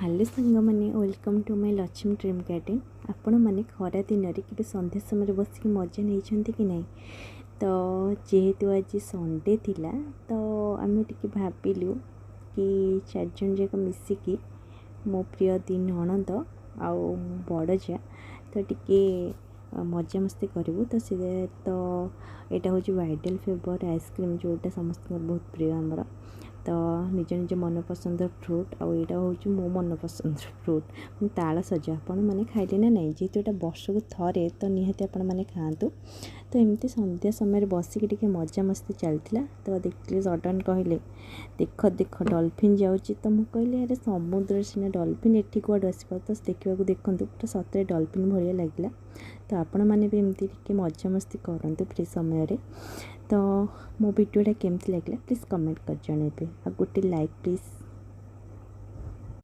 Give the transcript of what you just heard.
Hello सांग मैंने welcome to my Lakshmi dream garden. आपण मैंने खरा दिन में सन्ध्या समय बसिक मजा नहीं कि नहीं। तो जेहेतु आज संडे थिला तो आम टे भाविलु कि चारजन जाक मिसिकी मो प्रिय दी नणंद आउ बड़ जा तो टिके मजा मस्ती करूँ। तो से तो यहाँ हूँ वाइडल फ्लेवर आइसक्रीम जोटा समस्त बहुत प्रिय आमर। तो निज निज मन पसंद फ्रूट आउ यहाँ हूँ मो मन पसंद फ्रूट ताल सजा आपण मैंने खाइले ना नहीं जेहेतु यहाँ वर्ष को थे तो निहाती आपण मैंने खातु। तो एमती संध्या समय बसिक टे मजा मस्ती चलता। तो देखिए सडन कहले देख देख डलफिन जाऊँगी तो मुझे कहली अरे समुद्र सीना डलफिन एटी कौड़ आस तो देखा देखूँ पूरा सतरे डलफिन भाया लगे। तो आपण मैंने भी एमती टे मजा मस्ती करूँ फ्री समय। तो मो वीडियोटा केमती लगे प्लीज़ कमेंट कर जन आ गोटे लाइक प्लीज़।